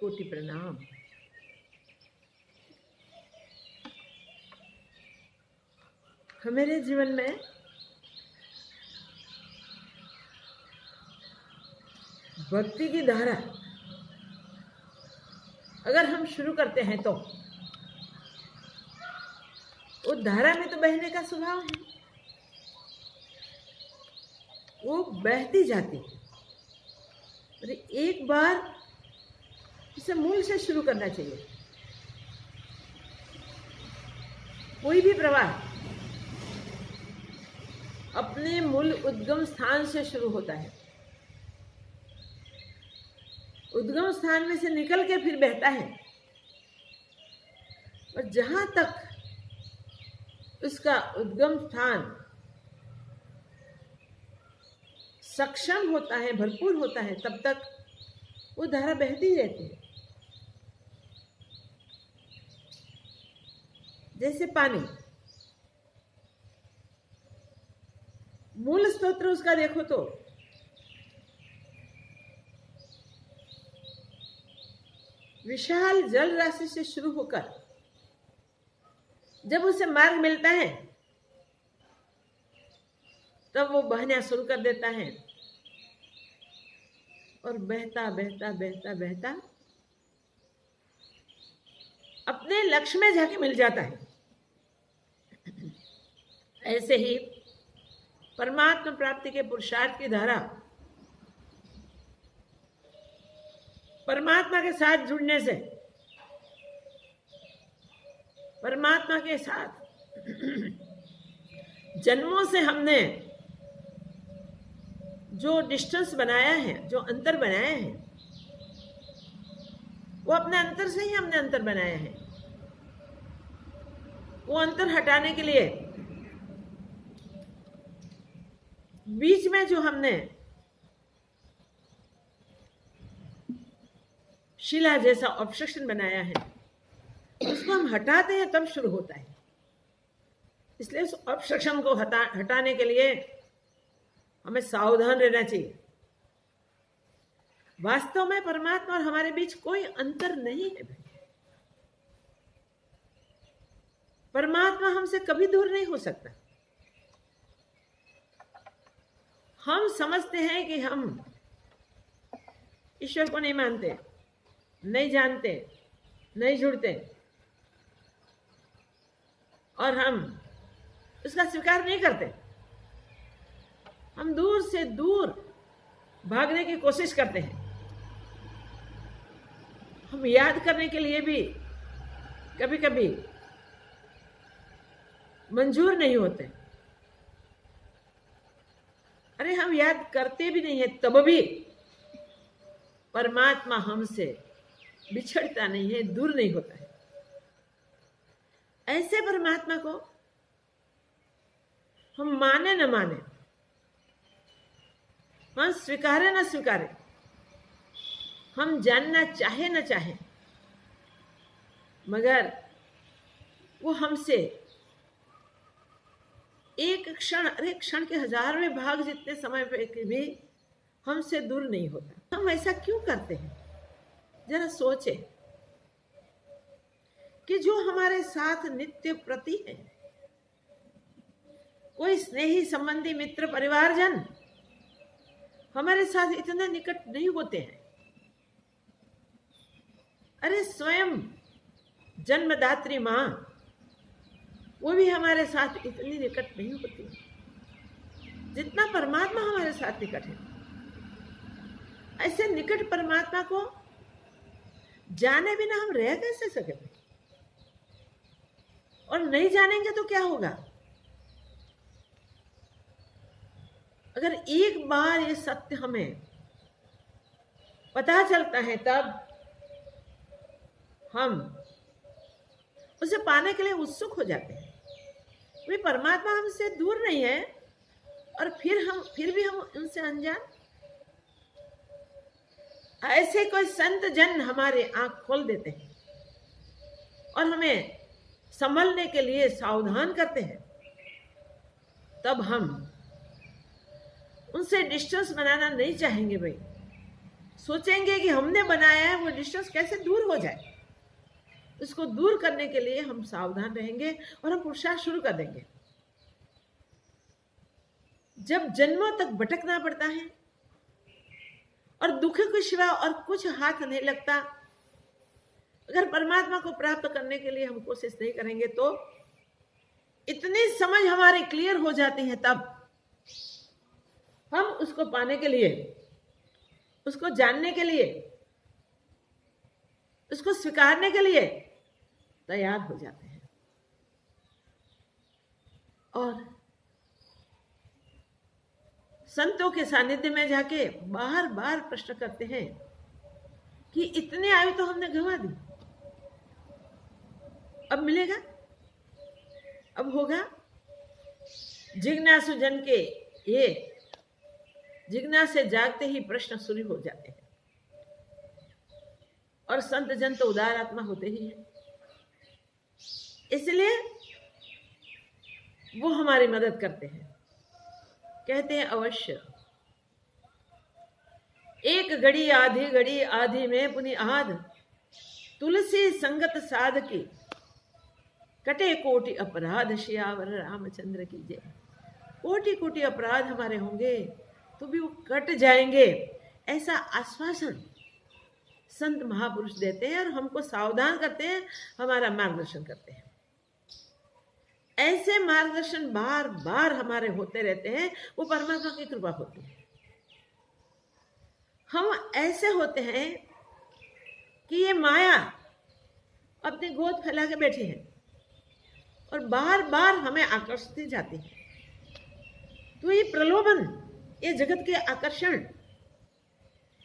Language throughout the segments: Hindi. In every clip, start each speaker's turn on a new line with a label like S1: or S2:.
S1: कोटि प्रणाम। मेरे जीवन में भक्ति की धारा अगर हम शुरू करते हैं तो उस धारा में तो बहने का स्वभाव है, वो बहती जाती है। और एक बार इसे मूल से शुरू करना चाहिए। कोई भी प्रवाह अपने मूल उद्गम स्थान से शुरू होता है, उद्गम स्थान में से निकल के फिर बहता है, और जहां तक उसका उद्गम स्थान सक्षम होता है, भरपूर होता है, तब तक वो धारा बहती रहती है। जैसे पानी, मूल स्तोत्र उसका देखो तो विशाल जल राशि से शुरू होकर जब उसे मार्ग मिलता है तब वो बहना शुरू कर देता है, और बहता बहता बहता बहता अपने लक्ष्य में जाके मिल जाता है। ऐसे ही परमात्मा प्राप्ति के पुरुषार्थ की धारा परमात्मा के साथ जुड़ने से, परमात्मा के साथ जन्मों से हमने जो डिस्टेंस बनाया है, जो अंतर बनाया है, वो अपने अंतर से ही हमने अंतर बनाया है। वो अंतर हटाने के लिए बीच में जो हमने शिला जैसा ऑब्स्ट्रक्शन बनाया है, उसको हम हटाते हैं तब शुरू होता है। इसलिए उस ऑब्स्ट्रक्शन को हटाने के लिए हमें सावधान रहना चाहिए। वास्तव में परमात्मा और हमारे बीच कोई अंतर नहीं है। परमात्मा हमसे कभी दूर नहीं हो सकता। हम समझते हैं कि हम ईश्वर को नहीं मानते, नहीं जानते, नहीं जुड़ते, और हम उसका स्वीकार नहीं करते। हम दूर से दूर भागने की कोशिश करते हैं। हम याद करने के लिए भी कभी कभी मंजूर नहीं होते। अरे हम याद करते भी नहीं है, तब भी परमात्मा हमसे बिछड़ता नहीं है, दूर नहीं होता है। ऐसे परमात्मा को हम माने न माने, हम स्वीकारे न स्वीकारे, हम जानना चाहे न चाहे, मगर वो हमसे एक क्षण, अरे क्षण के 1000वें भाग जितने समय पे भी हमसे दूर नहीं होता। हम ऐसा क्यों करते हैं? जरा सोचे कि जो हमारे साथ नित्य प्रति है, कोई स्नेही संबंधी मित्र परिवारजन हमारे साथ इतने निकट नहीं होते हैं। अरे स्वयं जन्मदात्री मां, वो भी हमारे साथ इतनी निकट नहीं होती जितना परमात्मा हमारे साथ निकट है। ऐसे निकट परमात्मा को जाने बिना हम रह कैसे सकेंगे? और नहीं जानेंगे तो क्या होगा? अगर एक बार ये सत्य हमें पता चलता है, तब हम उसे पाने के लिए उत्सुक हो जाते हैं। वे परमात्मा हमसे दूर नहीं है, और फिर भी हम उनसे अनजान। ऐसे कोई संत जन हमारे आंख खोल देते हैं और हमें संभलने के लिए सावधान करते हैं, तब हम उनसे डिस्टेंस बनाना नहीं चाहेंगे भाई। सोचेंगे कि हमने बनाया है, वो डिस्टेंस कैसे दूर हो जाए। इसको दूर करने के लिए हम सावधान रहेंगे और हम पुरुषार्थ शुरू कर देंगे। जब जन्मों तक भटकना पड़ता है और दुख के सिवा और कुछ हाथ नहीं लगता, अगर परमात्मा को प्राप्त करने के लिए हम कोशिश नहीं करेंगे तो इतनी समझ हमारी क्लियर हो जाती है, तब हम उसको पाने के लिए, उसको जानने के लिए, उसको स्वीकारने के लिए तैयार हो जाते हैं। और संतों के सानिध्य में जाके बार बार प्रश्न करते हैं कि इतनी आयु तो हमने गंवा दी, अब मिलेगा, अब होगा। जिज्ञासु जन के ये जिज्ञासा से जागते ही प्रश्न शुरू हो जाते हैं। और संत जन तो उदार आत्मा होते ही हैं, इसलिए वो हमारी मदद करते हैं। कहते हैं अवश्य एक घड़ी आधी में पुनि आध, तुलसी संगत साध की कटे कोटि अपराध, श्यावर रामचंद्र की जय। कोटि कोटि अपराध हमारे होंगे तो भी वो कट जाएंगे, ऐसा आश्वासन संत महापुरुष देते हैं और हमको सावधान करते हैं, हमारा मार्गदर्शन करते हैं। ऐसे मार्गदर्शन बार बार हमारे होते रहते हैं, वो परमात्मा की कृपा होती है। हम ऐसे होते हैं कि ये माया अपनी गोद फैला के बैठी है और बार बार हमें आकर्षित जाती है। तो ये प्रलोभन, ये जगत के आकर्षण,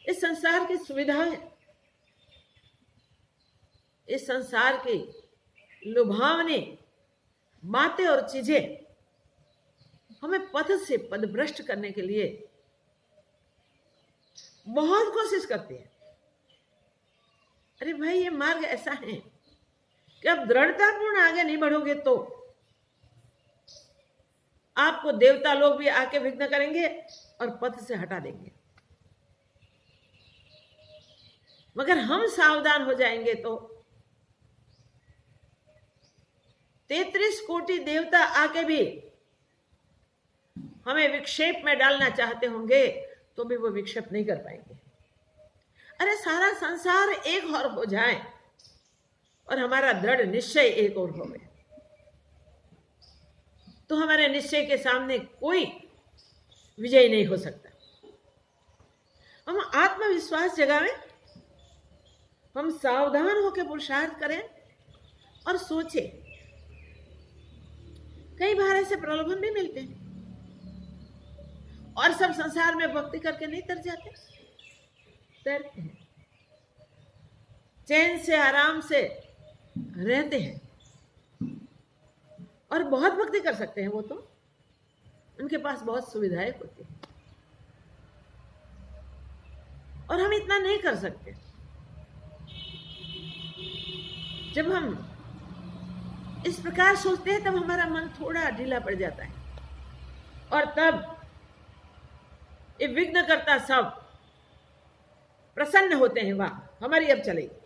S1: इस संसार की सुविधाएं, इस संसार की लुभावनी बातें और चीजें हमें पथ से पदभ्रष्ट करने के लिए बहुत कोशिश करती है। अरे भाई, ये मार्ग ऐसा है कि अब दृढ़तापूर्ण आगे नहीं बढ़ोगे तो आपको देवता लोग भी आके विघ्न करेंगे और पथ से हटा देंगे। मगर हम सावधान हो जाएंगे तो 33 कोटि देवता आके भी हमें विक्षेप में डालना चाहते होंगे तो भी वो विक्षेप नहीं कर पाएंगे। अरे सारा संसार एक और हो जाए और हमारा दृढ़ निश्चय एक और हो गए तो हमारे निश्चय के सामने कोई विजय नहीं हो सकता। हम आत्मविश्वास जगावें, हम सावधान होकर पुरुषार्थ करें और सोचें। कई बार ऐसे प्रलोभन भी मिलते हैं और सब संसार में भक्ति करके नहीं तर जाते, तैरते हैं, चैन से आराम से रहते हैं और बहुत भक्ति कर सकते हैं। वो तो उनके पास बहुत सुविधाएं होती हैं और हम इतना नहीं कर सकते। जब हम इस प्रकार सोचते हैं तब हमारा मन थोड़ा ढीला पड़ जाता है और तब ये विघ्न करता सब प्रसन्न होते हैं, वाह हमारी अब चलेगी।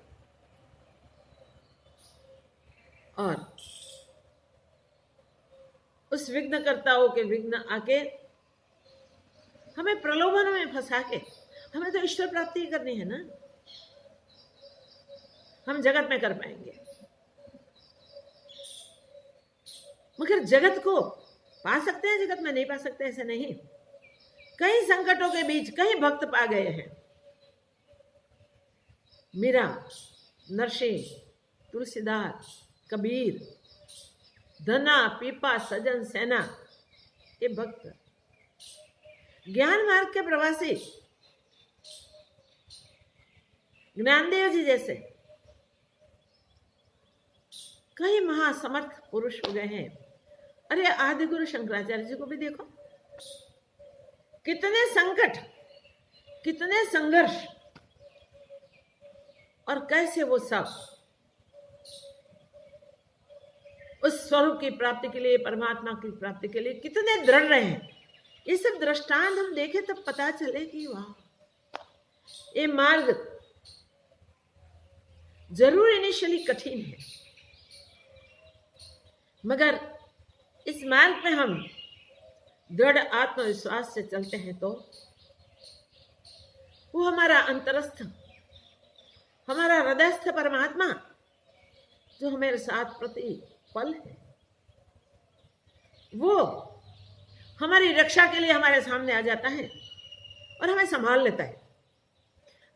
S1: और उस विघ्नकर्ताओं के विघ्न आके हमें प्रलोभन में फंसा के, हमें तो ईश्वर प्राप्ति ही करनी है ना, हम जगत में कर पाएंगे। मगर जगत को पा सकते हैं, जगत में नहीं पा सकते ऐसे नहीं। कई संकटों के बीच कई भक्त पा गए हैं। मीरा, नरसिंह, तुलसीदास, कबीर, धना, पीपा, सजन, सेना, ये भक्त। ज्ञान मार्ग के प्रवासी ज्ञानदेव जी जैसे कई महासमर्थ पुरुष हो गए हैं। अरे आदि गुरु शंकराचार्य जी को भी देखो, कितने संकट, कितने संघर्ष, और कैसे वो सब उस स्वरूप की प्राप्ति के लिए, परमात्मा की प्राप्ति के लिए कितने दृढ़ रहे हैं। ये सब दृष्टांत हम देखें तब पता चले कि वाह, ये मार्ग जरूर इनिशियली कठिन है, मगर इस मार्ग पे हम दृढ़ आत्मविश्वास से चलते हैं तो वो हमारा अंतरस्थ, हमारा हृदयस्थ परमात्मा जो हमारे साथ प्रति पल है, वो हमारी रक्षा के लिए हमारे सामने आ जाता है और हमें संभाल लेता है।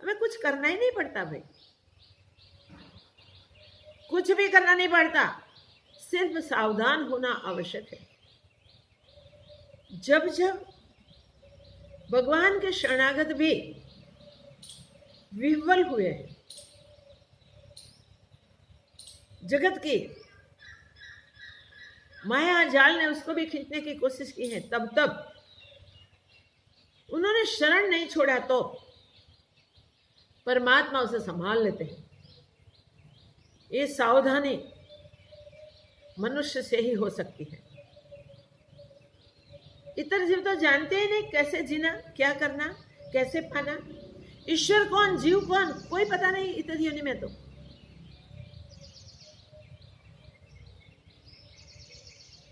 S1: हमें कुछ करना ही नहीं पड़ता भाई, कुछ भी करना नहीं पड़ता, सिर्फ सावधान होना आवश्यक है। जब जब भगवान के शरणागत भी विह्वल हुए हैं, जगत की माया जाल ने उसको भी खींचने की कोशिश की है, तब तब उन्होंने शरण नहीं छोड़ा तो परमात्मा उसे संभाल लेते हैं। ये सावधानी मनुष्य से ही हो सकती है। इतर जीव तो जानते ही नहीं कैसे जीना, क्या करना, कैसे पाना, ईश्वर कौन, जीव कौन, कोई पता नहीं इतर योनि में। तो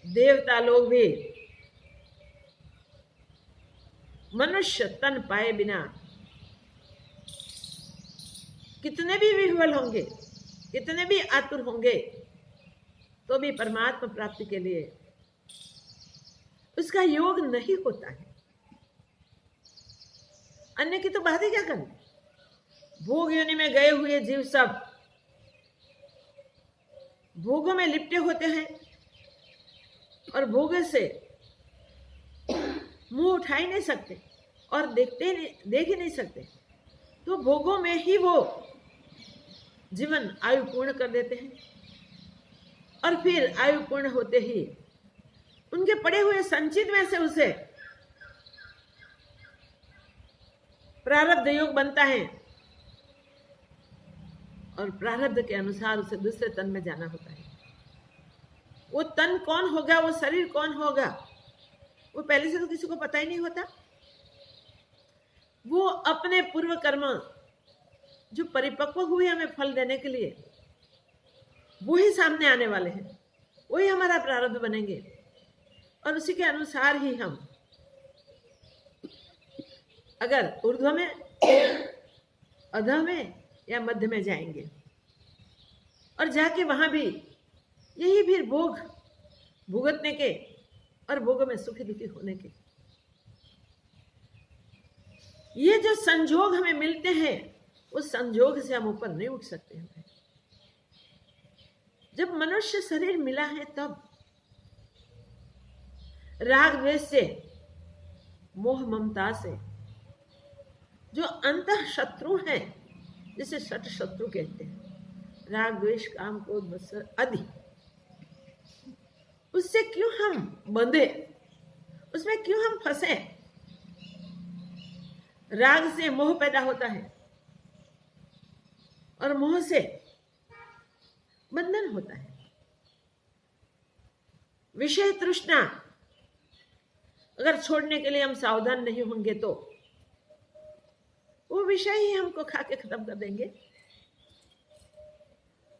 S1: देवता लोग भी मनुष्य तन पाए बिना कितने भी विह्वल होंगे, कितने भी आतुर होंगे, तो भी परमात्मा प्राप्ति के लिए उसका योग नहीं होता है। अन्य की तो बात ही क्या करनी। भोग योनि में गए हुए जीव सब भोगों में लिपटे होते हैं और भोग से मुंह उठा ही नहीं सकते और देख ही नहीं सकते, तो भोगों में ही वो जीवन आयु पूर्ण कर देते हैं और फिर आयु पूर्ण होते ही उनके पड़े हुए संचित में से उसे प्रारब्ध योग बनता है और प्रारब्ध के अनुसार उसे दूसरे तन में जाना होता है। वो तन कौन होगा, वो शरीर कौन होगा, वो पहले से तो किसी को पता ही नहीं होता। वो अपने पूर्व कर्म जो परिपक्व हुए हमें फल देने के लिए, वो ही सामने आने वाले हैं, वही हमारा प्रारब्ध बनेंगे और उसी के अनुसार ही हम अगर ऊर्ध्व में, अधः में या मध्य में जाएंगे और जाके वहां भी यही फिर भोग भुगतने के और भोग में सुखी दुखी होने के, ये जो संजोग हमें मिलते हैं उस संजोग से हम ऊपर नहीं उठ सकते हैं। जब मनुष्य शरीर मिला है तब राग द्वेष से, मोह ममता से, जो अंतः शत्रु हैं, जिसे षट शत्रु कहते हैं, राग द्वेष काम क्रोध मत्सर आदि, उससे क्यों हम बंधे, उसमें क्यों हम फंसे। राग से मोह पैदा होता है और मोह से बंधन होता है। विषय तृष्णा अगर छोड़ने के लिए हम सावधान नहीं होंगे तो वो विषय ही हमको खा के खत्म कर देंगे,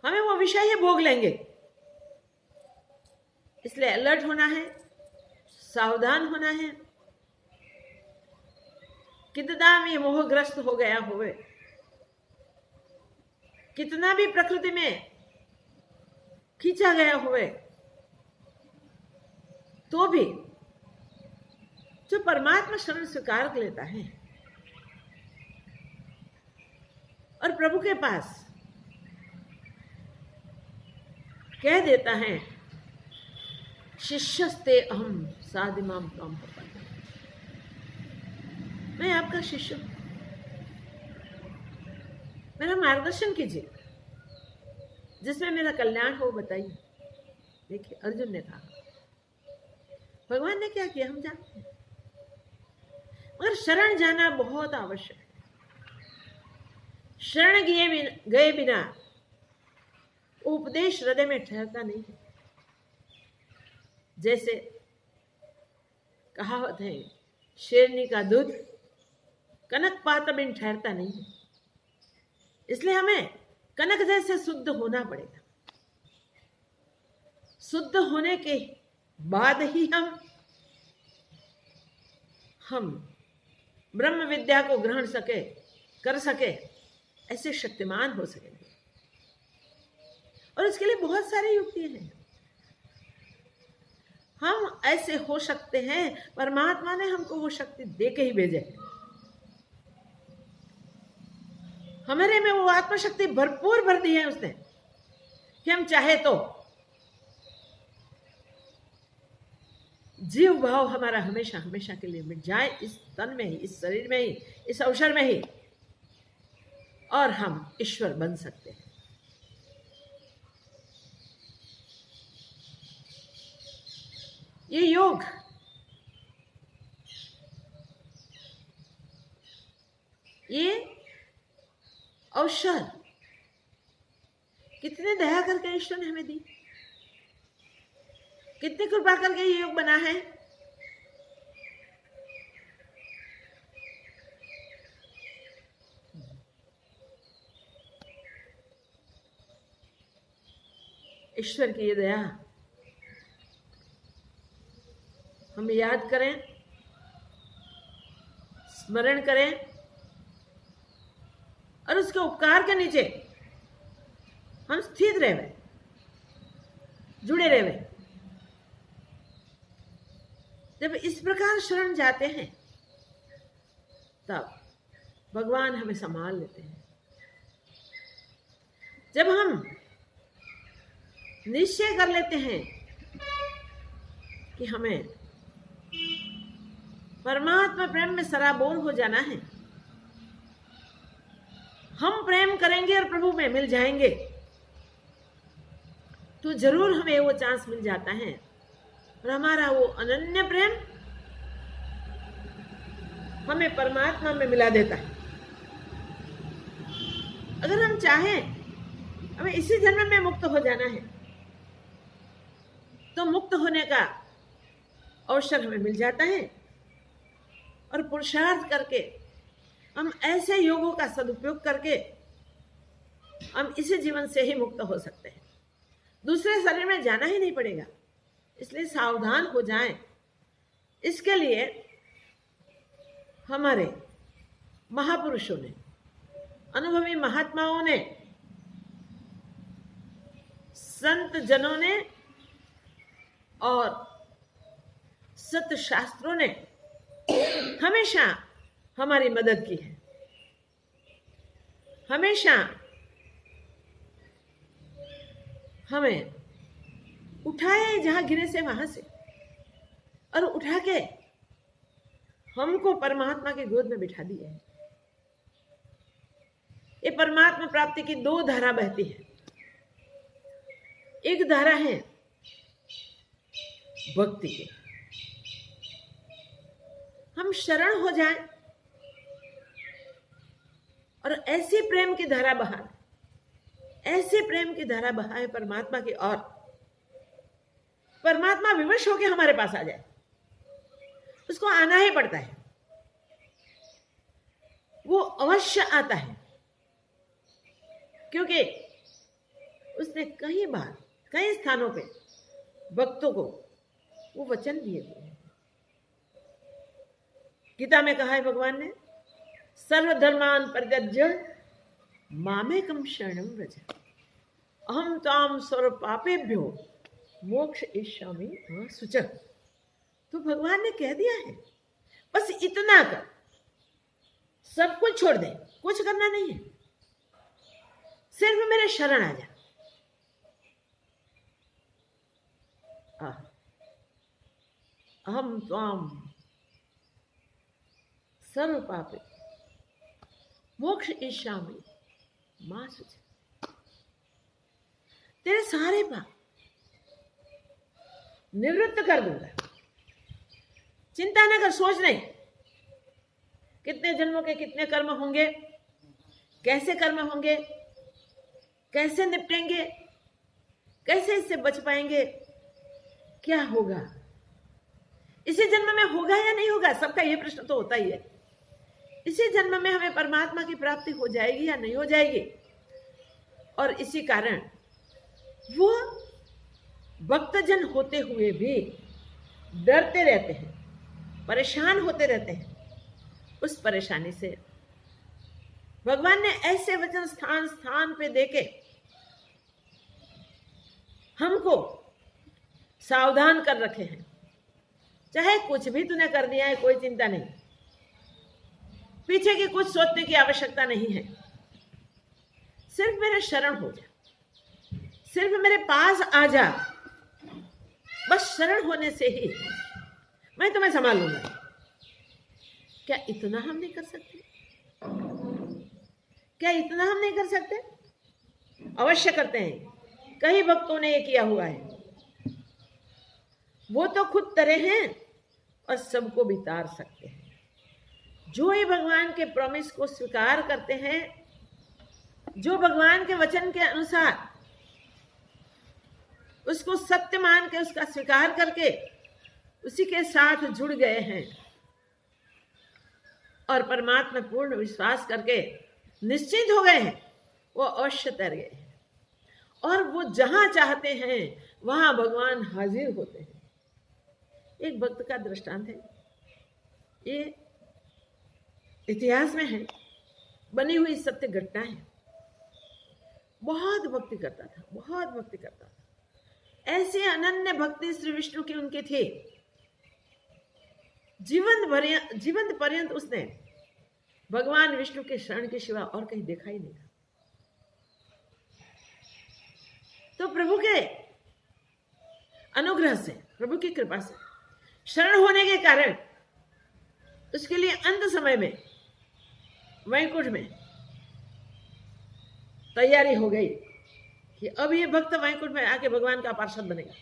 S1: हमें वो विषय ही भोग लेंगे। इसलिए अलर्ट होना है, सावधान होना है। कितना भी मोहग्रस्त हो गया होवे, कितना भी प्रकृति में खींचा गया हुए, तो भी जो परमात्मा शरण स्वीकार कर लेता है और प्रभु के पास कह देता है, शिष्यस्ते अहम साधिमाम त्वाम प्रपन्नः, मैं आपका शिष्य हूं, मेरा मार्गदर्शन कीजिए, जिसमें मेरा कल्याण हो बताइए। देखिए अर्जुन ने कहा, भगवान ने क्या किया हम जानते हैं, मगर शरण जाना बहुत आवश्यक है। शरण गए बिना उपदेश हृदय में ठहरता नहीं है। जैसे कहावत है, शेरनी का दूध कनक पात बिन ठहरता नहीं है। इसलिए हमें कनक जैसे शुद्ध होना पड़ेगा। शुद्ध होने के बाद ही हम ब्रह्म विद्या को ग्रहण कर सके, ऐसे शक्तिमान हो सकेंगे। और इसके लिए बहुत सारी युक्तियां हैं। हम ऐसे हो सकते हैं, परमात्मा ने हमको वो शक्ति दे के ही भेजे है। हमारे में वो आत्मशक्ति भरपूर भर दी है उसने कि हम चाहे तो जीव भाव हमारा हमेशा हमेशा के लिए मिट जाए, इस तन में ही, इस शरीर में ही, इस अवसर में ही, और हम ईश्वर बन सकते हैं। ये योग ये अवसर कितने दया करके ईश्वर ने हमें दी, कितनी कृपा करके ये योग बना है। ईश्वर की ये दया हम याद करें, स्मरण करें और उसके उपकार के नीचे हम स्थित रहे, जुड़े रहे। जब इस प्रकार शरण जाते हैं तब भगवान हमें संभाल लेते हैं। जब हम निश्चय कर लेते हैं कि हमें परमात्मा प्रेम में सराबोर हो जाना है, हम प्रेम करेंगे और प्रभु में मिल जाएंगे, तो जरूर हमें वो चांस मिल जाता है और हमारा वो अनन्य प्रेम हमें परमात्मा में मिला देता है। अगर हम चाहें हमें इसी जन्म में मुक्त हो जाना है, तो मुक्त होने का अवसर हमें मिल जाता है और पुरुषार्थ करके हम ऐसे योगों का सदुपयोग करके हम इसी जीवन से ही मुक्त हो सकते हैं। दूसरे शरीर में जाना ही नहीं पड़ेगा। इसलिए सावधान हो जाएं। इसके लिए हमारे महापुरुषों ने, अनुभवी महात्माओं ने, संत जनों ने और सत शास्त्रों ने हमेशा हमारी मदद की है। हमेशा हमें उठाए जहां गिरे से वहां से, और उठा के हमको परमात्मा की गोद में बिठा दिया है। ये परमात्मा प्राप्ति की दो धारा बहती है। एक धारा है भक्ति की, हम शरण हो जाएं और ऐसी प्रेम की धारा बहाए, ऐसे प्रेम की धारा बहाए परमात्मा की, और परमात्मा विवश होकर हमारे पास आ जाए। उसको आना ही पड़ता है, वो अवश्य आता है, क्योंकि उसने कई बार कई स्थानों पे भक्तों को वो वचन दिए हुए हैं। गीता में कहा है भगवान ने, सर्वधर्मान परित्यज्य मामेकं शरणं व्रज अहम त्वां सर्वपापेभ्यो मोक्षयिष्यामि मा शुचः। तो भगवान ने कह दिया है, बस इतना कर, सब कुछ छोड़ दे, कुछ करना नहीं है, सिर्फ मेरे शरण आ जा। अहम त्वाम सर्व पापे मोक्षयिष्यामि मा शुचः। तेरे सारे पाप निवृत्त कर दूंगा। चिंता न कर, सोच नहीं कितने जन्मों के कितने कर्म होंगे, कैसे कर्म होंगे, कैसे निपटेंगे, कैसे इससे बच पाएंगे, क्या होगा, इसी जन्म में होगा या नहीं होगा। सबका ये प्रश्न तो होता ही है, इसी जन्म में हमें परमात्मा की प्राप्ति हो जाएगी या नहीं हो जाएगी। और इसी कारण वो भक्तजन होते हुए भी डरते रहते हैं, परेशान होते रहते हैं। उस परेशानी से भगवान ने ऐसे वचन स्थान स्थान पे देके हमको सावधान कर रखे हैं। चाहे कुछ भी तूने कर दिया है, कोई चिंता नहीं, पीछे की कुछ सोचने की आवश्यकता नहीं है। सिर्फ मेरे शरण हो जा, सिर्फ मेरे पास आ जा। बस शरण होने से ही मैं तुम्हें संभाल लूंगा। क्या इतना हम नहीं कर सकते? क्या इतना हम नहीं कर सकते? अवश्य करते हैं। कई भक्तों ने ये किया हुआ है। वो तो खुद तरे हैं और सबको भी तार सकते हैं। जो ही भगवान के प्रॉमिस को स्वीकार करते हैं, जो भगवान के वचन के अनुसार उसको सत्य मान के उसका स्वीकार करके उसी के साथ जुड़ गए हैं और परमात्मा पूर्ण विश्वास करके निश्चित हो गए हैं, वो अवश्य तर गए हैं। और वो जहां चाहते हैं वहां भगवान हाजिर होते हैं। एक भक्त का दृष्टांत है, ये इतिहास में है, बनी हुई सत्य घटना है। बहुत भक्ति करता था, बहुत भक्ति करता था। ऐसे अनन्य भक्ति श्री विष्णु की उनके थे। जीवंत पर्यंत उसने भगवान विष्णु के शरण के सिवा और कहीं देखा ही नहीं था। तो प्रभु के अनुग्रह से, प्रभु की कृपा से शरण होने के कारण उसके लिए अंत समय में वैकुंठ में तैयारी हो गई कि अब ये भक्त वैकुंठ में आके भगवान का पार्षद बनेगा।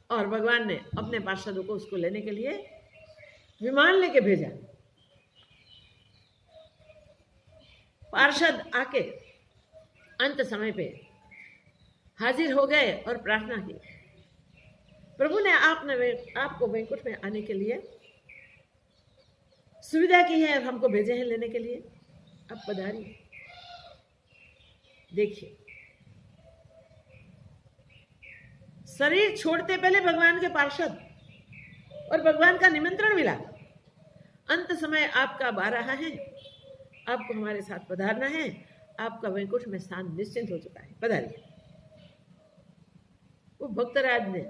S1: और भगवान ने अपने पार्षदों को उसको लेने के लिए विमान लेके भेजा। पार्षद आके अंत समय पे हाजिर हो गए और प्रार्थना की, प्रभु ने आपको वैकुंठ में आने के लिए सुविधा की है, हमको भेजे हैं लेने के लिए, अब पधारिए। देखिए, शरीर छोड़ते पहले भगवान के पार्षद और भगवान का निमंत्रण मिला। अंत समय आपका आ रहा है, आपको हमारे साथ पधारना है, आपका वैकुंठ में स्थान निश्चिंत हो चुका है, पधारिए। वो भक्तराज ने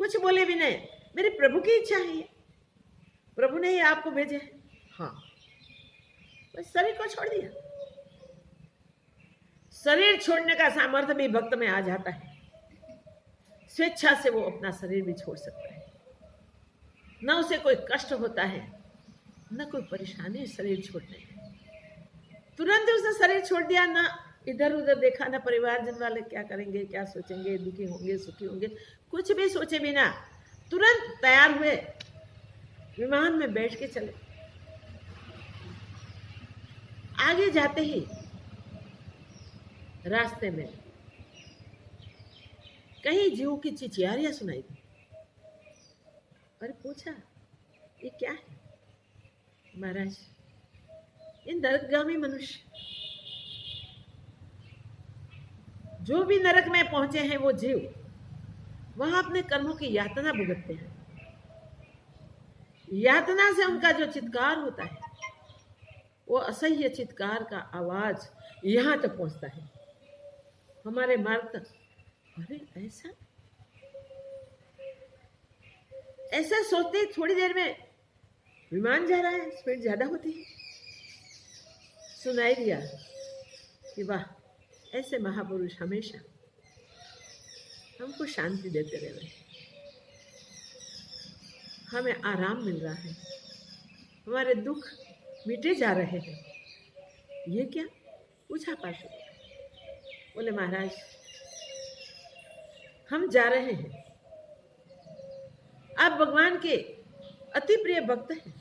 S1: कुछ बोले भी नहीं, मेरे प्रभु की इच्छा है, प्रभु ने ही आपको भेजे हैं। हाँ, बस शरीर को छोड़ दिया। शरीर छोड़ने का सामर्थ्य भी भक्त में आ जाता है। स्वेच्छा से वो अपना शरीर भी छोड़ सकता है। न उसे कोई कष्ट होता है, न कोई परेशानी शरीर छोड़ने में। तुरंत उसने शरीर छोड़ दिया, ना इधर उधर देखा, ना परिवारजन वाले क्या करेंगे, क्या सोचेंगे, दुखी होंगे, सुखी होंगे, कुछ भी सोचे बिना तुरंत तैयार हुए, विमान में बैठ के चले। आगे जाते ही रास्ते में कहीं जीव की चिचियारियां सुनाई दी। अरे पूछा, ये क्या है? महाराज, ये नरकगामी मनुष्य, जो भी नरक में पहुंचे हैं वो जीव, वहां अपने कर्मों की यातना भुगतते हैं। यातना से उनका जो चित्कार होता है, वो असह्य चित्कार का आवाज यहां तक पहुंचता है, हमारे मार्ग तक। अरे ऐसा सोचते थोड़ी देर में विमान जा रहा है, स्पीड ज्यादा होती है। सुनाई दिया कि वाह, ऐसे महापुरुष हमेशा हमको शांति देते रहे, हमें आराम मिल रहा है, हमारे दुख मिटे जा रहे हैं। ये क्या? पूछा पार्षद। बोले महाराज, हम जा रहे हैं, आप भगवान के अति प्रिय भक्त हैं।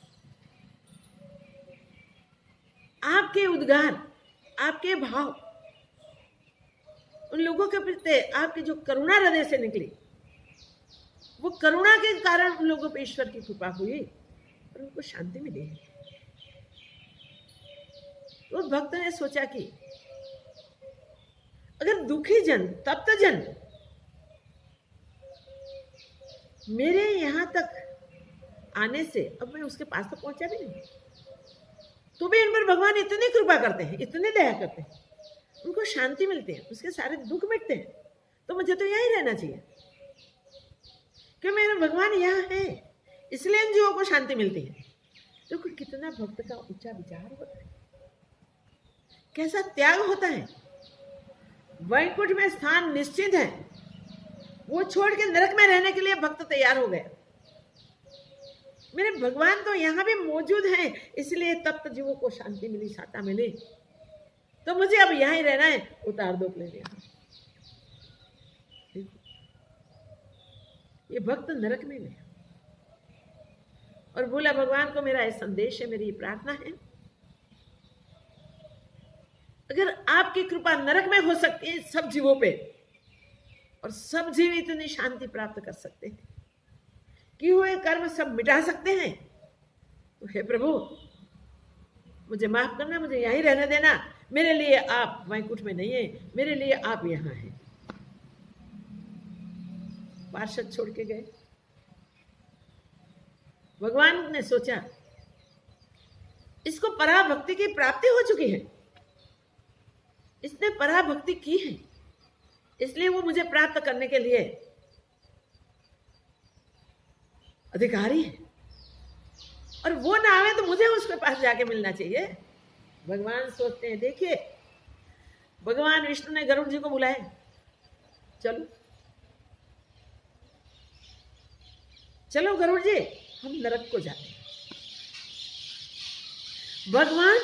S1: आपके उद्गार, आपके भाव, उन लोगों के प्रति आपकी जो करुणा हृदय से निकली, वो करुणा के कारण उन लोगों पर ईश्वर की कृपा हुई और उनको शांति मिली है। तो उस भक्त ने सोचा कि अगर दुखी जन, तप्त जन मेरे यहां तक आने से, अब मैं उसके पास तो पहुंचा भी नहीं, तो भी इन पर भगवान इतनी कृपा करते हैं, इतनी दया करते हैं, उनको शांति मिलती है, उसके सारे दुख मिटते हैं, तो मुझे तो यहीं रहना चाहिए, क्यों मेरा भगवान यहाँ है, इसलिए इन जीवों को शांति मिलती है। तो कितना भक्त का ऊंचा विचार होता है, कैसा त्याग होता है। वैकुंठ में स्थान निश्चित है, वो छोड़ के नरक में रहने के लिए भक्त तैयार हो गए। मेरे भगवान तो यहाँ भी मौजूद हैं, इसलिए तप्त जीवों को शांति मिली, साता मिली, तो मुझे अब यहाँ ही रहना है, उतार दो प्लेन यहाँ। ये भक्त नरक में गया और बोला भगवान को मेरा ये संदेश है, मेरी प्रार्थना है, अगर आपकी कृपा नरक में हो सकती है सब जीवों पे, और सब जीव इतनी शांति प्राप्त कर सकते हैं, कि हुए कर्म सब मिटा सकते हैं, तो हे प्रभु मुझे माफ करना, मुझे यहीं रहने देना, मेरे लिए आप वैकुंठ में नहीं है, मेरे लिए आप यहाँ हैं। पार्षद छोड़ के गए। भगवान ने सोचा इसको पराभक्ति की प्राप्ति हो चुकी है, इसने पराभक्ति की है, इसलिए वो मुझे प्राप्त करने के लिए अधिकारी है, और वो ना आवे तो मुझे उसके पास जाके मिलना चाहिए। भगवान सोचते हैं, देखिए भगवान विष्णु ने गरुड़ जी को बुलाया, चलो चलो गरुड़ जी हम नरक को जाते हैं। भगवान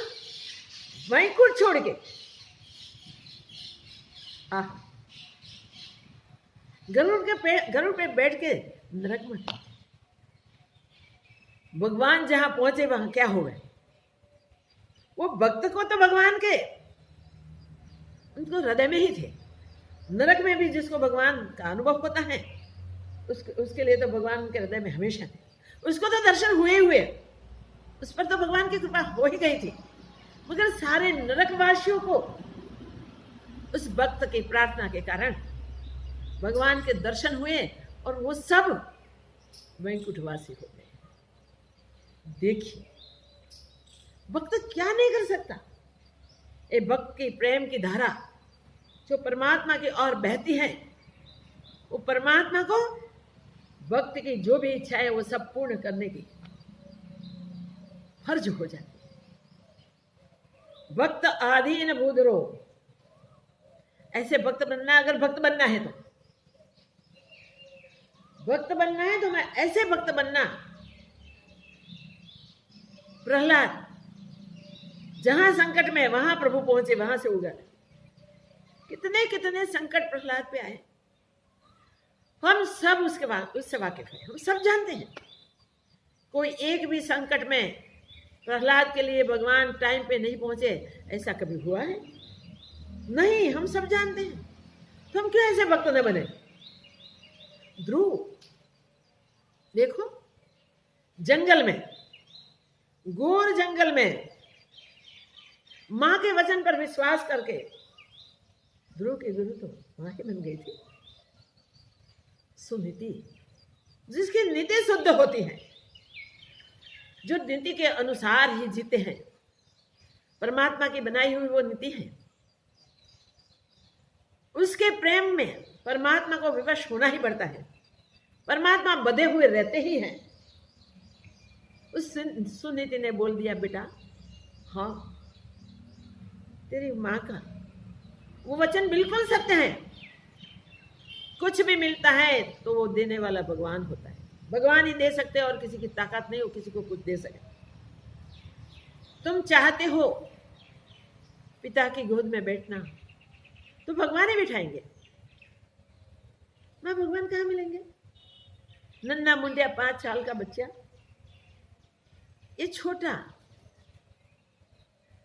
S1: वैकुंठ छोड़ के गरुड़ पे बैठ के नरक में, भगवान जहां पहुंचे वहां क्या हो गए, वो भक्त को तो भगवान के उनको हृदय में ही थे, नरक में भी जिसको भगवान का अनुभव होता है उसके लिए तो भगवान उनके हृदय में हमेशा थे, उसको तो दर्शन हुए हुए, उस पर तो भगवान की कृपा हो ही गई थी। मगर सारे नरकवासियों को उस भक्त की प्रार्थना के कारण भगवान के दर्शन हुए और वो सब वैकुंठवासी हो गए। देखिए भक्त क्या नहीं कर सकता। ये भक्त की प्रेम की धारा जो परमात्मा की ओर बहती है, वो परमात्मा को भक्त की जो भी इच्छा है वो सब पूर्ण करने की फर्ज हो जाती है। भक्त आधीन भूधरो, ऐसे भक्त बनना, अगर भक्त बनना है तो मैं ऐसे भक्त बनना, प्रहलाद जहां संकट में वहां प्रभु पहुंचे, वहां से उगा। कितने कितने संकट प्रहलाद पे आए, हम सब उससे वाकिफ हैं, हम सब जानते हैं। कोई एक भी संकट में प्रहलाद के लिए भगवान टाइम पे नहीं पहुंचे, ऐसा कभी हुआ है? नहीं, हम सब जानते हैं। तो हम क्यों ऐसे भक्त न बने? ध्रुव देखो, जंगल में, घोर जंगल में मां के वचन पर विश्वास करके ध्रुव की गुरु तो मां ही बन गई थी। सुनीति, जिसकी नीति शुद्ध होती है, जो नीति के अनुसार ही जीते हैं, परमात्मा की बनाई हुई वो नीति है, उसके प्रेम में परमात्मा को विवश होना ही पड़ता है। परमात्मा बधे हुए रहते ही हैं। उस सुनीति ने बोल दिया, बेटा हाँ तेरी मां का वो वचन बिल्कुल सत्य है, कुछ भी मिलता है तो वो देने वाला भगवान होता है, भगवान ही दे सकते हैं और किसी की ताकत नहीं हो किसी को कुछ दे सके। तुम चाहते हो पिता की गोद में बैठना तो भगवान ही बिठाएंगे, मैं भगवान कहाँ मिलेंगे? नन्ना मुंडिया 5 साल का बच्चा, ये छोटा,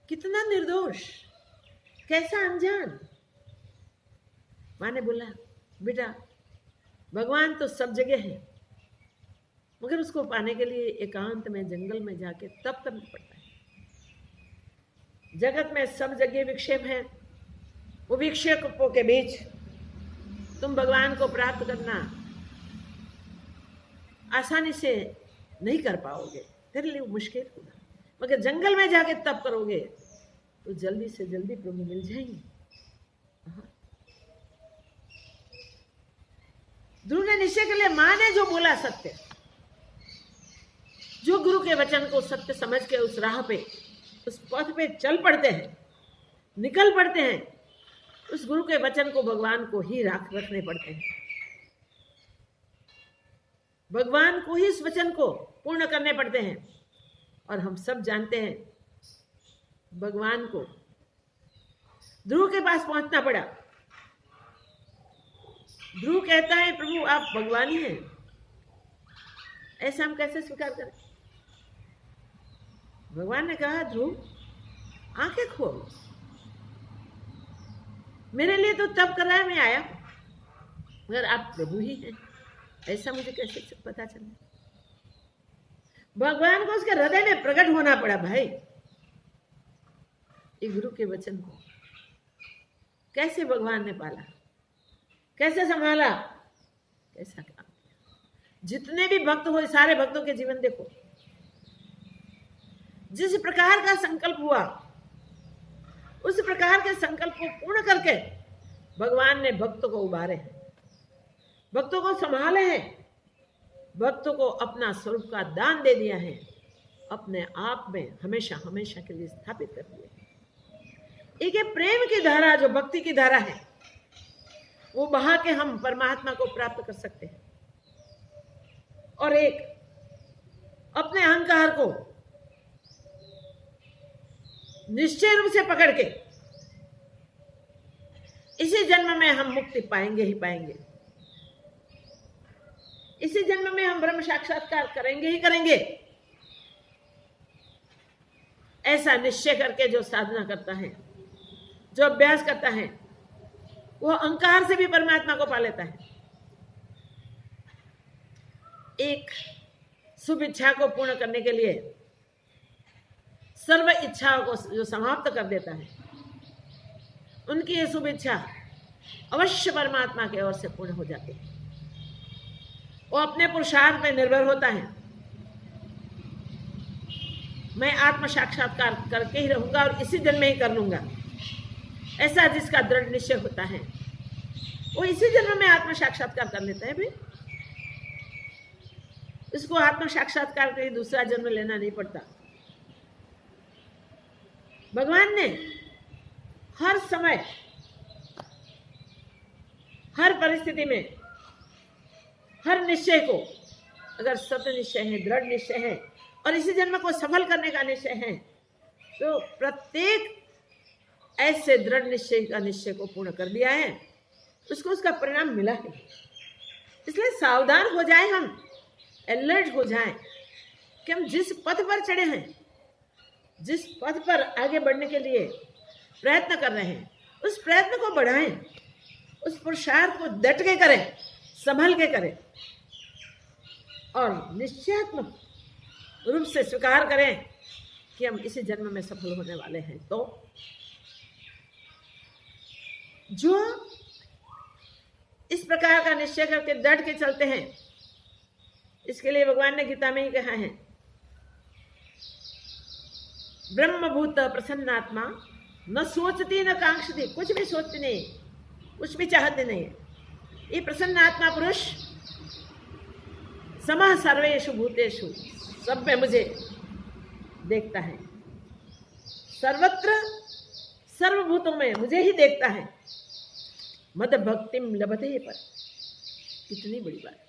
S1: कितना निर्दोष, कैसा अनजान। मां ने बोला, बेटा भगवान तो सब जगह है, मगर उसको पाने के लिए एकांत में जंगल में जाके तप करना पड़ता है। जगत में सब जगह विक्षेप है। वो विक्षेपों के बीच तुम भगवान को प्राप्त करना आसानी से नहीं कर पाओगे, तेरे लिए मुश्किल होगा। मगर जंगल में जाके तप करोगे तो जल्दी से जल्दी प्रभु मिल जाएंगे। ध्रुव ने निश्चय कर लिया, मां ने जो बोला सत्य, जो गुरु के वचन को सत्य समझ के उस राह पे, उस पथ पे चल पड़ते हैं, निकल पड़ते हैं, उस गुरु के वचन को भगवान को ही रखने पड़ते हैं। भगवान को ही इस वचन को पूर्ण करने पड़ते हैं। और हम सब जानते हैं भगवान को ध्रुव के पास पहुंचना पड़ा। ध्रुव कहता है प्रभु आप भगवान ही हैं, ऐसा हम कैसे स्वीकार करें? भगवान ने कहा ध्रुव आंखें खोल, मेरे लिए तो तब कर रहा है, मैं आया मगर आप प्रभु ही हैं, ऐसा मुझे कैसे पता चला? भगवान को उसके हृदय में प्रकट होना पड़ा। भाई ये गुरु के वचन को कैसे भगवान ने पाला, कैसे संभाला, कैसा काम किया? जितने भी भक्त हुए सारे भक्तों के जीवन देखो, जिस प्रकार का संकल्प हुआ उस प्रकार के संकल्प को पूर्ण करके भगवान ने भक्तों को उबारे हैं, भक्तों को संभाले हैं, भक्तों को अपना स्वरूप का दान दे दिया है, अपने आप में हमेशा हमेशा के लिए स्थापित कर दिया। एक ये प्रेम की धारा जो भक्ति की धारा है वो बहा के हम परमात्मा को प्राप्त कर सकते हैं। और एक अपने अहंकार को निश्चय रूप से पकड़ के इसी जन्म में हम मुक्ति पाएंगे ही पाएंगे, इसी जन्म में हम ब्रह्म साक्षात्कार करेंगे ही करेंगे, ऐसा निश्चय करके जो साधना करता है, जो अभ्यास करता है, वो अहंकार से भी परमात्मा को पा लेता है। एक शुभ इच्छा को पूर्ण करने के लिए सर्व इच्छाओं को जो समाप्त कर देता है, उनकी ये शुभ इच्छा अवश्य परमात्मा की ओर से पूर्ण हो जाती है। वो अपने पुरुषार्थ पे निर्भर होता है, मैं आत्म साक्षात्कार करके ही रहूंगा और इसी जन्म में ही कर लूंगा, ऐसा जिसका दृढ़ निश्चय होता है वो इसी जन्म में आत्म साक्षात्कार कर लेता है। भाई इसको आत्म साक्षात्कार के लिए दूसरा जन्म लेना नहीं पड़ता। भगवान ने हर समय हर परिस्थिति में हर निश्चय को, अगर सत्य निश्चय है, दृढ़ निश्चय है और इसी जन्म को सफल करने का निश्चय है, तो प्रत्येक ऐसे दृढ़ निश्चय का निश्चय को पूर्ण कर दिया है, उसको उसका परिणाम मिला है। इसलिए सावधान हो जाए, हम अलर्ट हो जाएं कि हम जिस पथ पर चढ़े हैं, जिस पथ पर आगे बढ़ने के लिए प्रयत्न कर रहे हैं, उस प्रयत्न को बढ़ाएं, उस पुरुषार्थ को डट के करें, संभल के करें और निश्चयात्मक रूप से स्वीकार करें कि हम इसी जन्म में सफल होने वाले हैं। तो जो इस प्रकार का निश्चय करके डट के चलते हैं, इसके लिए भगवान ने गीता में ही कहा है, ब्रह्मभूत प्रसन्नात्मा न सोचती न कांक्षती, कुछ भी सोचती नहीं, कुछ भी चाहते नहीं। ये प्रसन्न आत्मा पुरुष समः सर्वेषु भूतेषु, सब में मुझे देखता है, सर्वत्र सर्वभूतों में मुझे ही देखता है। मद भक्तिम लभते पर, कितनी बड़ी बात,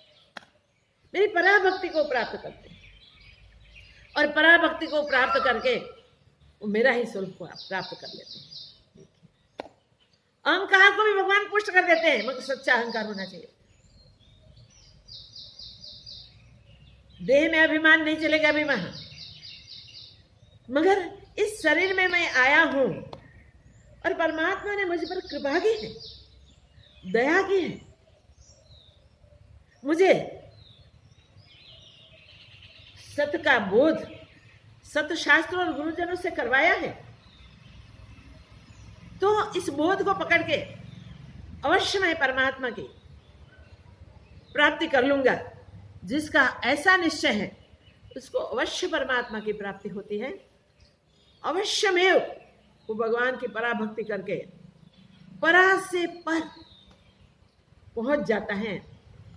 S1: मेरी पराभक्ति को प्राप्त करते हैं और पराभक्ति को प्राप्त करके वो मेरा ही स्वरूप को प्राप्त कर लेते हैं। अहंकार को भी भगवान पुष्ट कर देते हैं, मगर सच्चा अहंकार होना चाहिए। देह में अभिमान नहीं चलेगा, अभिमान, मगर इस शरीर में मैं आया हूं और परमात्मा ने मुझ पर कृपा की है, दया की है, मुझे सत्य का बोध सत्य शास्त्र और गुरुजनों से करवाया है। तो इस बोध को पकड़ के अवश्य मैं परमात्मा की प्राप्ति कर लूंगा। जिसका ऐसा निश्चय है उसको अवश्य परमात्मा की प्राप्ति होती है। अवश्यमेव वो भगवान की पराभक्ति करके परा से पर पहुंच जाता है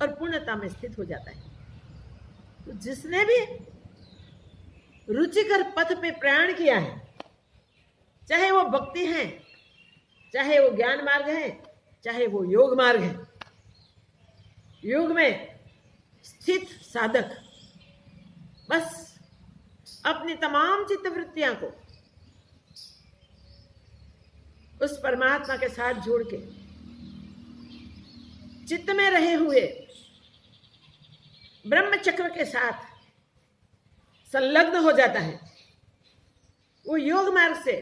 S1: और पूर्णता में स्थित हो जाता है। तो जिसने भी रुचिकर पथ पे प्रयाण किया है, चाहे वो भक्ति है, चाहे वो ज्ञान मार्ग है, चाहे वो योग मार्ग है, योग में स्थित साधक बस अपनी तमाम चित्तवृत्तियां को उस परमात्मा के साथ जोड़ के चित्त में रहे हुए ब्रह्म चक्र के साथ संलग्न हो जाता है। वो योग मार्ग से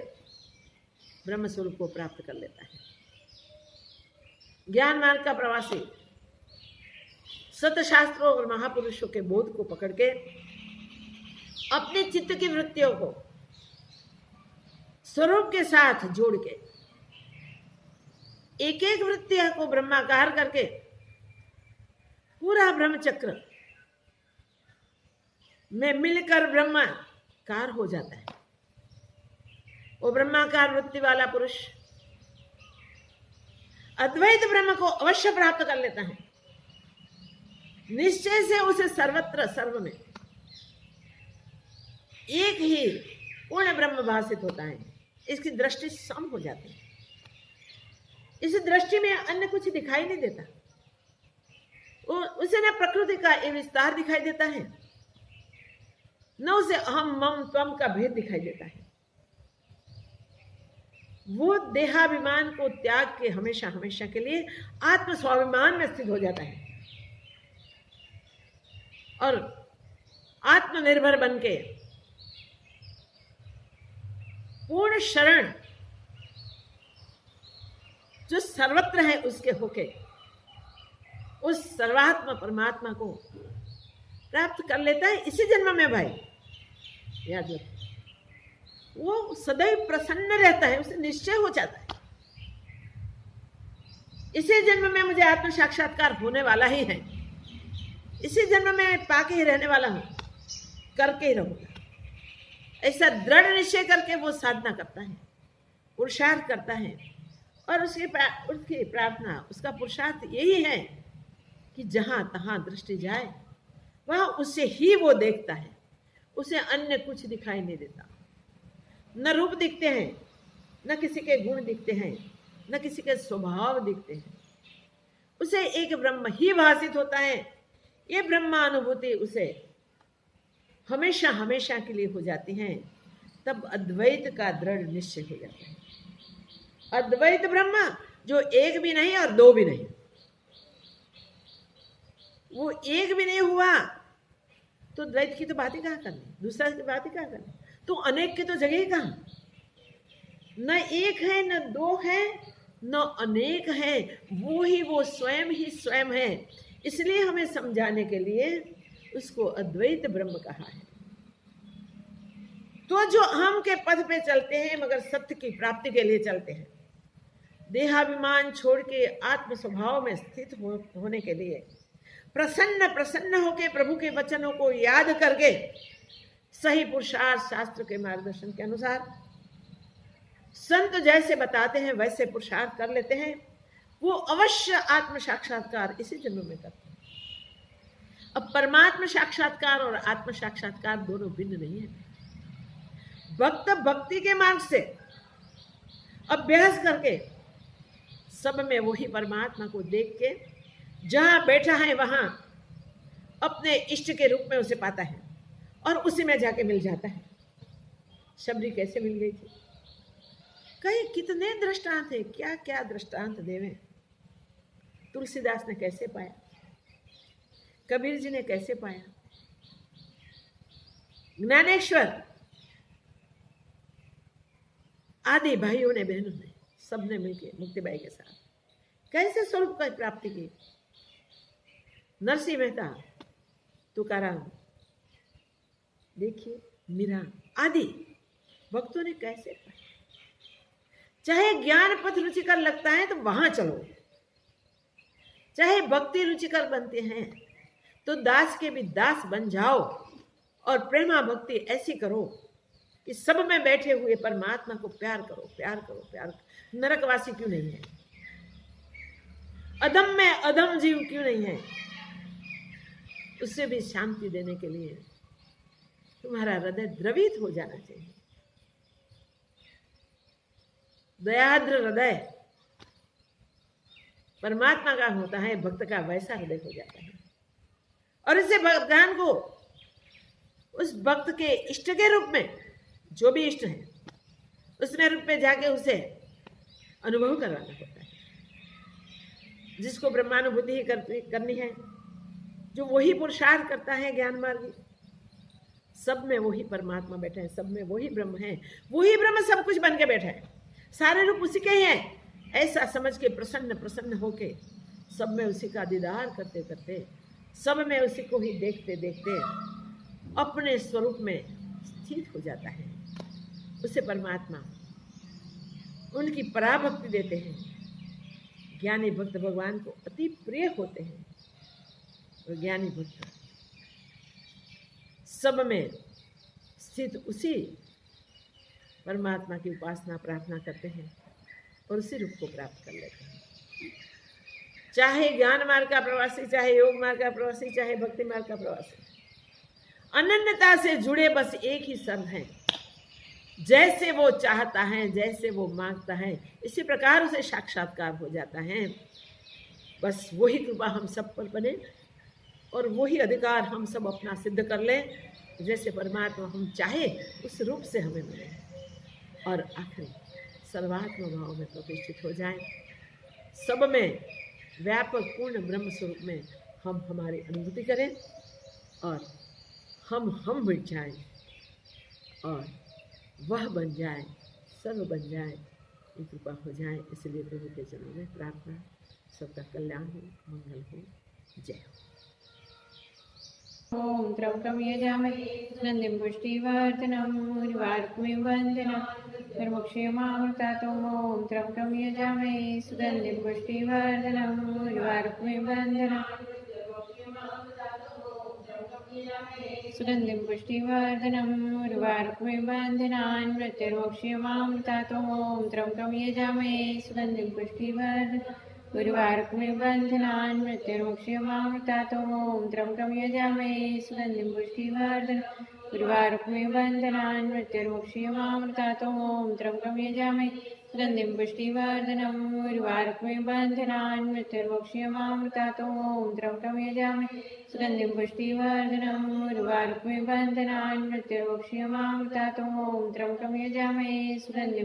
S1: ब्रह्म स्वरूप को प्राप्त कर लेता है। ज्ञान मार्ग का प्रवासी सतशास्त्रों और महापुरुषों के बोध को पकड़ के अपने चित्त की वृत्तियों को स्वरूप के साथ जोड़ के एक एक वृत्तियों को ब्रह्माकार करके पूरा ब्रह्मचक्र में मिलकर ब्रह्माकार हो जाता है। वो ब्रह्माकार वृत्ति वाला पुरुष अद्वैत ब्रह्म को अवश्य प्राप्त कर लेता है। निश्चय से उसे सर्वत्र सर्व में एक ही पूर्ण ब्रह्म भासित होता है। इसकी दृष्टि सम हो जाती है। इस दृष्टि में अन्य कुछ दिखाई नहीं देता। उसे न प्रकृति का ये विस्तार दिखाई देता है, न उसे अहम मम त्वम का भेद दिखाई देता है। वो देहाभिमान को त्याग के हमेशा हमेशा के लिए आत्म स्वाभिमान में स्थित हो जाता है और आत्मनिर्भर बन के पूर्ण शरण जो सर्वत्र है उसके होके उस सर्वात्मा परमात्मा को प्राप्त कर लेता है इसी जन्म में। भाई याद रखो, वो सदैव प्रसन्न रहता है, उसे निश्चय हो जाता है इसी जन्म में मुझे आत्म साक्षात्कार होने वाला ही है, इसी जन्म में पाके ही रहने वाला हूं, करके ही रहूंगा। ऐसा दृढ़ निश्चय करके वो साधना करता है, पुरुषार्थ करता है और उसकी प्रार्थना, उसका पुरुषार्थ यही है कि जहां तहां दृष्टि जाए वहां उसे ही वो देखता है, उसे अन्य कुछ दिखाई नहीं देता। न रूप दिखते हैं, न किसी के गुण दिखते हैं, न किसी के स्वभाव दिखते हैं, उसे एक ब्रह्म ही भासित होता है। ये ब्रह्मानुभूति उसे हमेशा हमेशा के लिए हो जाती है। तब अद्वैत का दृढ़ निश्चय हो जाता है। अद्वैत ब्रह्म जो एक भी नहीं और दो भी नहीं, वो एक भी नहीं हुआ तो द्वैत की तो बात ही कहाँ करनी, दूसरा की बात ही कहाँ करनी, तो अनेक की तो जगह ही कहाँ। न एक है, न दो है, न अनेक है, वो ही वो स्वयं ही स्वयं है। इसलिए हमें समझाने के लिए उसको अद्वैत ब्रह्म कहा है। तो जो हम के पथ पे चलते हैं मगर सत्य की प्राप्ति के लिए चलते हैं, देहाभिमान छोड़ के आत्म स्वभाव में स्थित होने के लिए प्रसन्न प्रसन्न होके प्रभु के वचनों को याद करके सही पुरुषार्थ शास्त्र के मार्गदर्शन के अनुसार संत जैसे बताते हैं वैसे पुरुषार्थ कर लेते हैं, वो अवश्य आत्म साक्षात्कार इसी जन्म में करते हैं। अब परमात्मा साक्षात्कार और आत्म साक्षात्कार दोनों भिन्न नहीं है। भक्त भक्ति के मार्ग से अभ्यास करके सब में वही परमात्मा को देख के जहां बैठा है वहां अपने इष्ट के रूप में उसे पाता है और उसी में जाके मिल जाता है। शबरी कैसे मिल गई थी, कई कितने दृष्टांत है, क्या क्या दृष्टांत देवे। तुलसीदास ने कैसे पाया, कबीर जी ने कैसे पाया, ज्ञानेश्वर आदि भाइयों ने बहनों ने सबने मिलकर मुक्तिबाई के साथ कैसे स्वरूप की प्राप्ति की। नरसिंह मेहता, तुकाराम, देखिए मीरा आदि भक्तों ने कैसे पाया, चाहे ज्ञान पथ रुचिकर लगता है तो वहां चलो, चाहे भक्ति रुचिकर बनते हैं तो दास के भी दास बन जाओ और प्रेमा भक्ति ऐसी करो कि सब में बैठे हुए परमात्मा को प्यार करो, प्यार करो, प्यार करो। नरकवासी क्यों नहीं है? अधम में अधम जीव क्यों नहीं है? उससे भी शांति देने के लिए तुम्हारा हृदय द्रवित हो जाना चाहिए। दयाद्र हृदय परमात्मा का होता है, भक्त का वैसा हृदय हो जाता है। और इससे भगवान को उस भक्त के इष्ट के रूप में, जो भी इष्ट है उसमें रूप में जाके उसे अनुभव करवाना होता है। जिसको ब्रह्मानुभूति ही करनी है, जो वही पुरुषार्थ करता है ज्ञान मार्गी, सब में वही परमात्मा बैठा है, सब में वही ब्रह्म है, वही ब्रह्म सब कुछ बन के बैठा है, सारे रूप उसी के ही हैं। ऐसा समझ के प्रसन्न प्रसन्न होके सब में उसी का दीदार करते करते, सब में उसी को ही देखते देखते अपने स्वरूप में स्थित हो जाता है। उसे परमात्मा उनकी पराभक्ति देते हैं। ज्ञानी भक्त भगवान को अति प्रिय होते हैं और ज्ञानी भक्त सब में स्थित उसी परमात्मा की उपासना प्रार्थना करते हैं और उसी रूप को प्राप्त कर लेते हैं। चाहे ज्ञान मार्ग का प्रवासी, चाहे योग मार्ग का प्रवासी, चाहे भक्ति मार्ग का प्रवासी, अनन्यता से जुड़े बस एक ही शब्द है, जैसे वो चाहता है, जैसे वो मांगता है, इसी प्रकार उसे साक्षात्कार हो जाता है। बस वही कृपा हम सब पर बने और वही अधिकार हम सब अपना सिद्ध कर लें, जैसे परमात्मा हम चाहे उस रूप से हमें मिले और आखिरी सर्वात्म भाव में प्रतिष्ठित हो जाए। सब में व्यापक पूर्ण ब्रह्म स्वरूप में हम हमारी अनुभूति करें और हम मिट जाएं और वह बन जाए, सर्व बन जाए, ये कृपा हो जाए। इसलिए प्रभु के चरणों में प्रार्थना, सबका कल्याण हो, मंगल हो, जय हो।
S2: ओम त्र्यंबकं यजामहे सुगन्धिं पुष्टिवर्धनम् उर्वारुकमिव बन्धनान् निर्मुक्ष्यमामृतात्। ओम त्र्यंबकं यजामहे सुगन्धिं पुष्टिवर्धनम् उर्वारुकमिव बन्धनान् सुगन्धिं पुष्टिवर्धनम् उर्वारुकमिव बन्धनान् मृत्युर्मुक्ष्यमामृतात्। ओम त्र्यंबकं यजामहे सुगन्धिं पुष्टिवर्धनम् उर्वारुकमिव बन्धनान् मृत्युर्मुक्ष्यमामृतात्। ओम त्र्यंबकं यजामहे सुगन्धिं पुष्टिवर्धनम् उर्वारुकमिव बन्धनान् मृत्युर्मुक्ष्यमामृतात्। ओम त्र्यंबकं यजामहे सुगन्धिं पुष्टिवर्धनम् उर्वारुकमिव बन्धनान् मृत्युर्मुक्ष्यमामृतात्। ओम त्र्यंबकं यजामहे सुगन्धिं पुष्टिवर्धनम् उर्वारुकमिव बन्धनान् मृत्युर्मुक्ष्यमामृतात्। ओम त्र्यंबकं यजामहे सुगन्धिं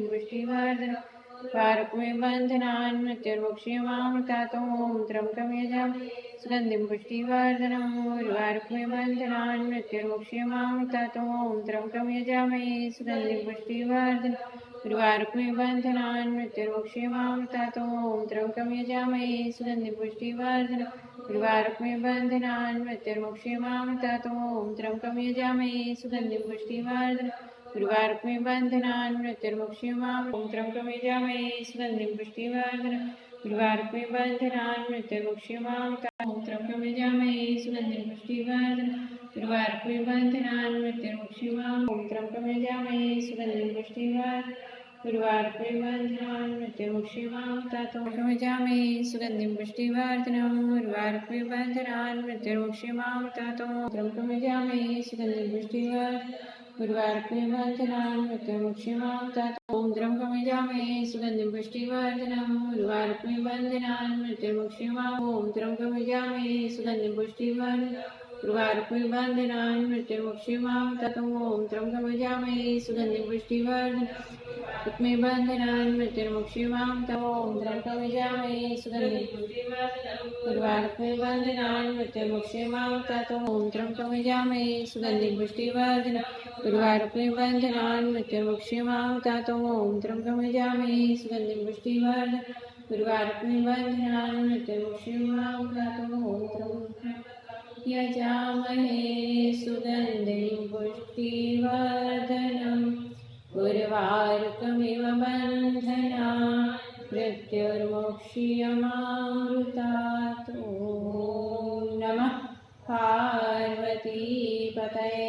S2: पुष्टिवर्धनम् उर्वारुकमिव बन्धनान् मृत्युर्मुक्ष्यमामृतात्। ओम त्र्यंबकं यजामहे सुगन्धिं पुष्टिवर्धनम् उर्वारुकमिव बन्धनान् मृत्युर्मुक्ष्यमामृतात्। ओम त्र्यंबकं यजामहे सुगन्धिं पुष्टिवर्धनम् उर्वारुकमिव बन्धनान् मृत्युर्मुक्ष्यमामृतात्। ओम त्र्यंबकं यजामहे सुगन्धिं पुष्टिवर्धनम् उर्वारुकमिव बन्धनान् मृत्युर्मुक्ष्यमामृतात्। ओम त्र्यंबकं यजामहे सुगन्धिं पुष्टिवर्धनम् उर्वारुकमिव बन्धनान् मृत्युर्मुक्ष्यमामृतात्। ओम त्र्यंबकं यजामहे सुगन्धिं पुष्टिवर्धनम् उर्वारुकमिव बन्धनान् मृत्युर्मुक्ष्यमामृतात्। ओम त्र्यंबकं यजामहे सुगन्धिं पुष्टिवर्धनम् उर्वारुकमिव बन्धनान् मृत्युर्मुक्ष्यमामृतात्। ओम त्र्यंबकं यजामहे सुगन्धिं पुष्टिवर्धनम् उर्वारुकमिव बन्धनान् मृत्युर्मुक्ष्यमामृतात्। ओम त्र्यंबकं यजामहे सुगन्धिं पुष्टिवर्धनम् उर्वारुकमिव बन्धनान् मृत्युर्मुक्ष्यमामृतात्। ओम त्र्यंबकं यजामहे सुगन्धिं पुष्टिवर्धनम् उर्वारुकमिव बन्धनान् मृत्युर्मुक्ष्यमामृतात्। ओम त्र्यंबकं यजामहे सुगन्धिं पुष्टिवर्धनम् उर्वारुकमिव बन्धनान् मृत्युर्मुक्ष्यमामृतात्। ओम त्र्यंबकं यजामहे सुगन्धिं पुष्टिवर्धनम् उर्वारुकमिव बन्धनान् मृत्युर्मुक्ष्यमामृतात्। ओम त्र्यंबकं यजामहे सुगन्धिं पुष्टिवर्धनम् उर्वारुकमिव बन्धनान् मृत्युर्मुक्ष्यमामृतात्। ओम त्र्यंबकं यजामहे सुगन्धिं पुष्टिवर्धनम् उर्वारुकमिव बन्धनान् मृत्युर्मुक्ष्यमामृतात्। ओम त्र्यंबकं यजामहे सुगन्धिं पुष्टिवर्धनम् उर्वारुकमिव बन्धनान् मृत्युर्मुक्ष्यमामृतात्। ओम त्र्यंबकं यजामहे सुगन्धिं पुष्टिवर्धनम् उर्वारुकमिव बन्धनान् मृत्युर्मुक्ष्यमामृतात्। ओम त्र्यंबकं यजामहे सुगन्धिं पुष्टिवर्धनम् उर्वारुकमिव बन्धना मृत्युर्मोक्ष्यमामृतात्। ॐ नमः पार्वतीपतये।